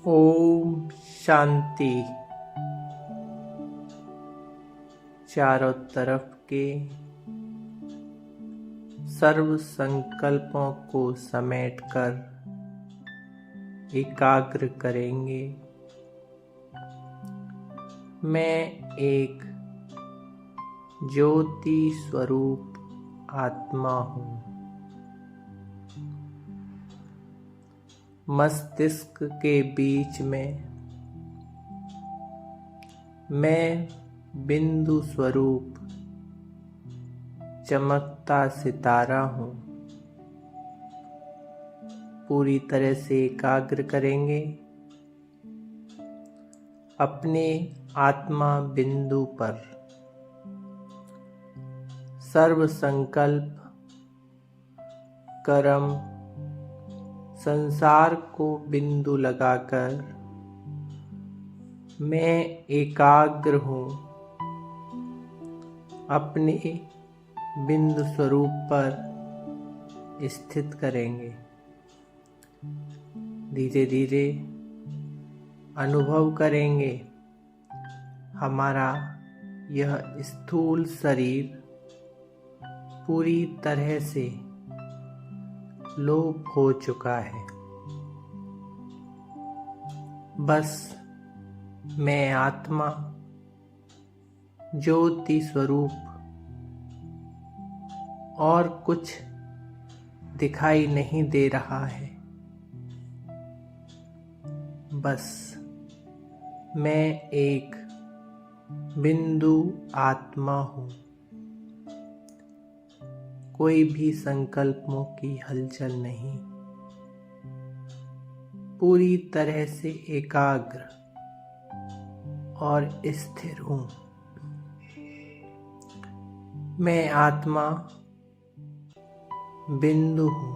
ओम शांति। चारों तरफ के सर्व संकल्पों को समेटकर एकाग्र करेंगे। मैं एक ज्योति स्वरूप आत्मा हूँ। मस्तिष्क के बीच में मैं बिंदु स्वरूप चमकता सितारा हूँ। पूरी तरह से एकाग्र करेंगे अपने आत्मा बिंदु पर। सर्व संकल्प, कर्म, संसार को बिंदु लगाकर मैं एकाग्र हूँ। अपने बिंदु स्वरूप पर स्थित करेंगे। धीरे धीरे अनुभव करेंगे हमारा यह स्थूल शरीर पूरी तरह से लोप हो चुका है। बस मैं आत्मा ज्योति स्वरूप और कुछ दिखाई नहीं दे रहा है। बस मैं एक बिंदु आत्मा हूँ। कोई भी संकल्पों की हलचल नहीं। पूरी तरह से एकाग्र और स्थिर हूँ। मैं आत्मा बिंदु हूँ,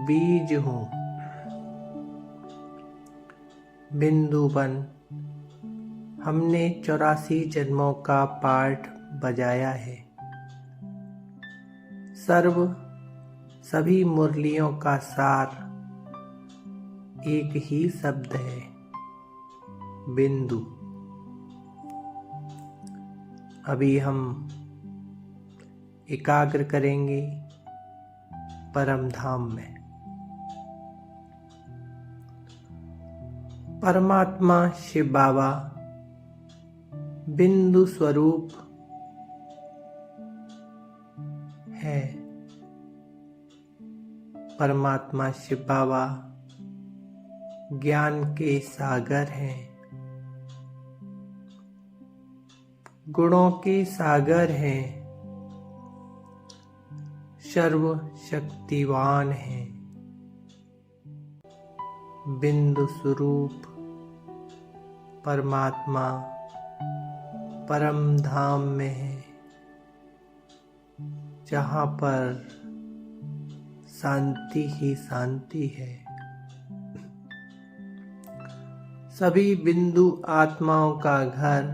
बीज हूँ। बिंदुवन हमने 84 जन्मों का पाठ बजाया है। सभी मुरलियों का सार एक ही शब्द है, बिंदु। अभी हम एकाग्र करेंगे परम धाम में। परमात्मा शिव बाबा बिंदु स्वरूप है। परमात्मा शिव बाबा ज्ञान के सागर हैं, गुणों के सागर हैं, सर्वशक्तिवान हैं। बिंदु स्वरूप परमात्मा परम धाम में है, जहाँ पर शांति ही शांति है। सभी बिंदु आत्माओं का घर,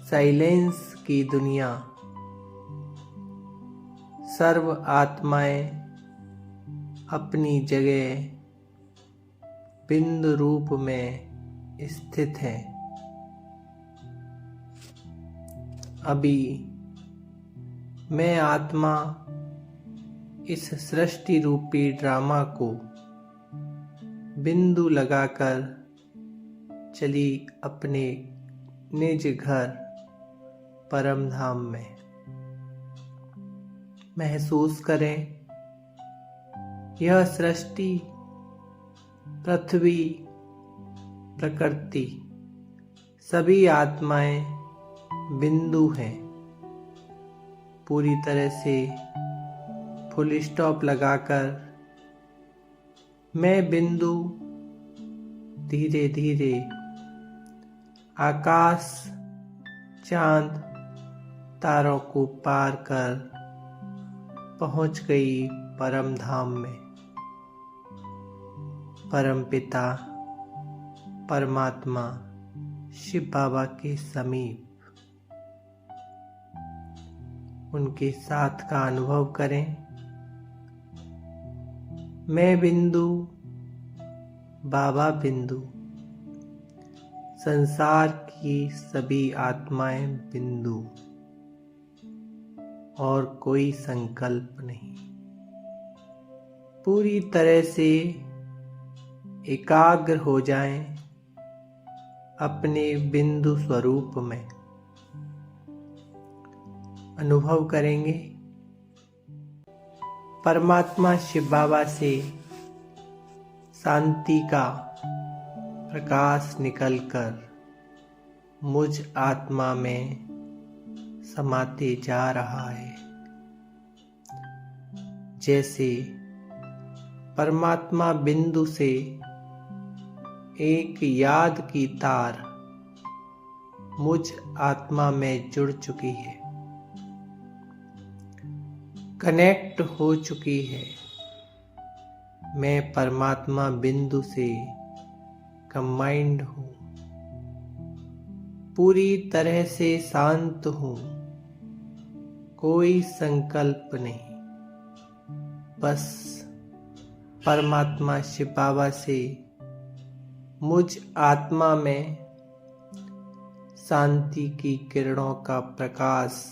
साइलेंस की दुनिया। सर्व आत्माएं अपनी जगह बिंदु रूप में स्थित हैं। अभी मैं आत्मा इस सृष्टि रूपी ड्रामा को बिंदु लगाकर चली अपने निज घर परम धाम में। महसूस करें यह सृष्टि, पृथ्वी, प्रकृति, सभी आत्माएं बिंदु हैं। पूरी तरह से फुल स्टॉप लगाकर मैं बिंदु धीरे धीरे आकाश, चांद, तारों को पार कर पहुंच गई परम धाम में। परम पिता परमात्मा शिव बाबा के समीप उनके साथ का अनुभव करें। मैं बिंदु, बाबा बिंदु, संसार की सभी आत्माएं बिंदु, और कोई संकल्प नहीं। पूरी तरह से एकाग्र हो जाएं अपने बिंदु स्वरूप में। अनुभव करेंगे परमात्मा शिव बाबा से शांति का प्रकाश निकलकर मुझ आत्मा में समाते जा रहा है। जैसे परमात्मा बिंदु से एक याद की तार मुझ आत्मा में जुड़ चुकी है, कनेक्ट हो चुकी है। मैं परमात्मा बिंदु से कंबाइंड हूँ, पूरी तरह से शांत हूँ, कोई संकल्प नहीं। बस परमात्मा शिव बाबा से मुझ आत्मा में शांति की किरणों का प्रकाश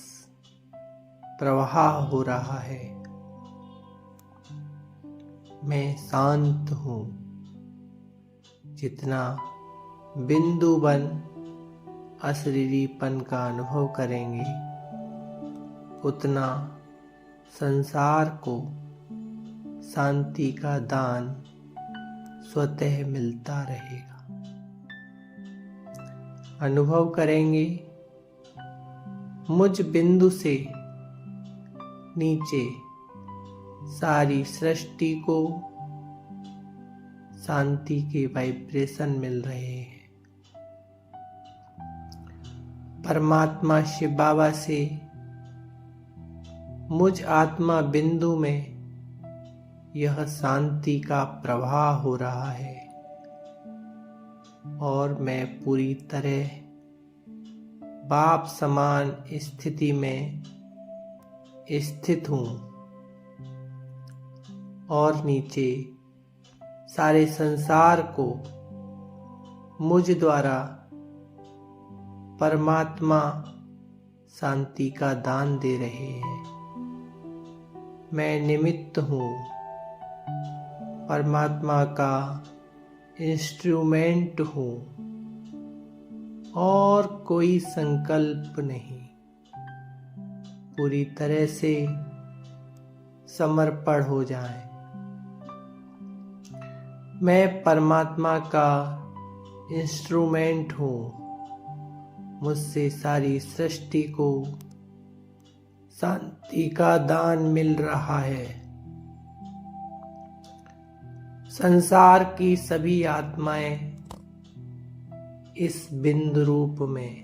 प्रवाह हो रहा है। मैं शांत हूँ। जितना बिंदु बन अशरीरीपन का अनुभव करेंगे, उतना संसार को शांति का दान स्वतः मिलता रहेगा। अनुभव करेंगे मुझ बिंदु से नीचे सारी सृष्टि को शांति के वाइब्रेशन मिल रहे हैं। परमात्मा शिव बाबा से मुझ आत्मा बिंदु में यह शांति का प्रवाह हो रहा है, और मैं पूरी तरह बाप समान स्थिति में स्थित हूँ, और नीचे सारे संसार को मुझ द्वारा परमात्मा शांति का दान दे रहे हैं। मैं निमित्त हूँ, परमात्मा का इंस्ट्रूमेंट हूँ, और कोई संकल्प नहीं। पूरी तरह से समर्पण हो जाए। मैं परमात्मा का इंस्ट्रूमेंट हूँ, मुझसे सारी सृष्टि को शांति का दान मिल रहा है। संसार की सभी आत्माएं इस बिंदु रूप में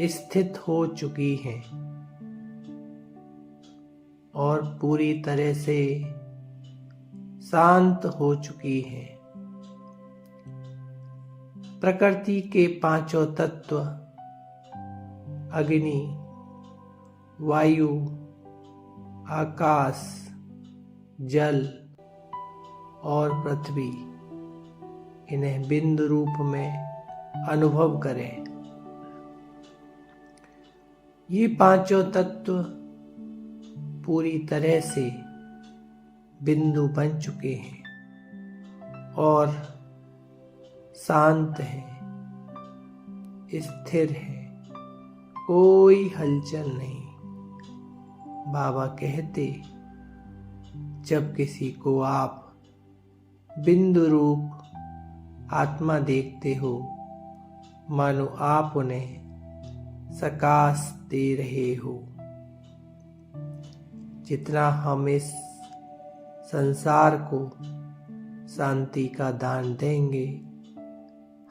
स्थित हो चुकी हैं, और पूरी तरह से शांत हो चुकी हैं। प्रकृति के पांचों तत्व अग्नि, वायु, आकाश, जल और पृथ्वी, इन्हें बिंदु रूप में अनुभव करें। ये पांचों तत्व पूरी तरह से बिंदु बन चुके हैं और शांत है, स्थिर है, कोई हलचल नहीं। बाबा कहते, जब किसी को आप बिंदु रूप आत्मा देखते हो, मानो आप उन्हें प्रकाश दे रहे हो। जितना हम इस संसार को शांति का दान देंगे,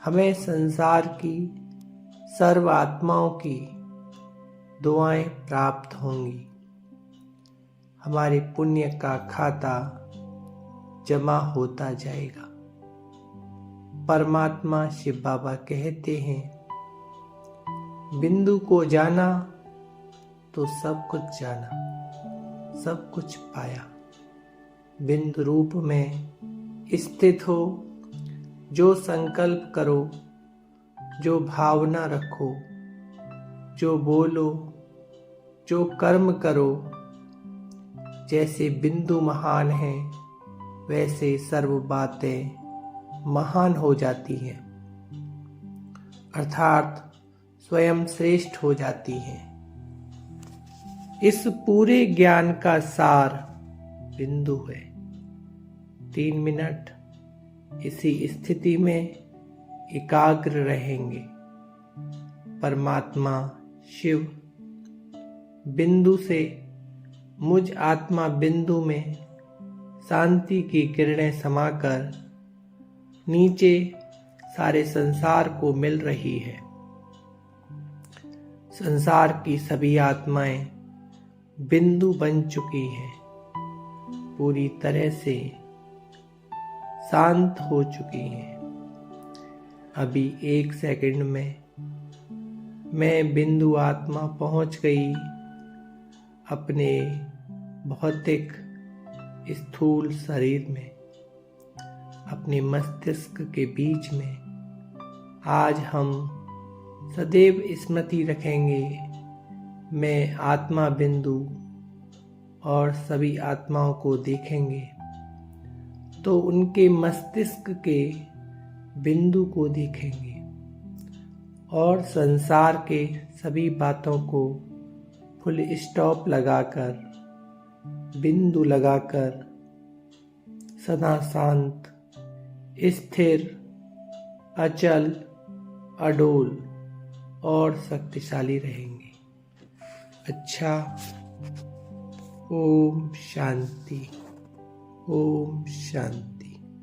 हमें संसार की सर्व आत्माओं की दुआएं प्राप्त होंगी। हमारे पुण्य का खाता जमा होता जाएगा। परमात्मा शिव बाबा कहते हैं, बिंदु को जाना तो सब कुछ जाना, सब कुछ पाया। बिंदु रूप में स्थित हो। जो संकल्प करो, जो भावना रखो, जो बोलो, जो कर्म करो, जैसे बिंदु महान है वैसे सर्व बातें महान हो जाती हैं, अर्थात स्वयं श्रेष्ठ हो जाती हैं। इस पूरे ज्ञान का सार बिंदु है। 3 मिनट इसी स्थिति में एकाग्र रहेंगे। परमात्मा शिव बिंदु से मुझ आत्मा बिंदु में शांति की किरणें समाकर नीचे सारे संसार को मिल रही है। संसार की सभी आत्माएं बिंदु बन चुकी हैं, पूरी तरह से शांत हो चुकी हैं। अभी 1 सेकंड में मैं बिंदु आत्मा पहुंच गई अपने भौतिक स्थूल शरीर में, अपने मस्तिष्क के बीच में। आज हम सदैव स्मृति रखेंगे, मैं आत्मा बिंदु, और सभी आत्माओं को देखेंगे तो उनके मस्तिष्क के बिंदु को देखेंगे और संसार के सभी बातों को फुल स्टॉप लगाकर, बिंदु लगाकर सदा शांत, स्थिर, अचल, अडोल और शक्तिशाली रहेंगे। अच्छा, ओम शांति, ओम शांति।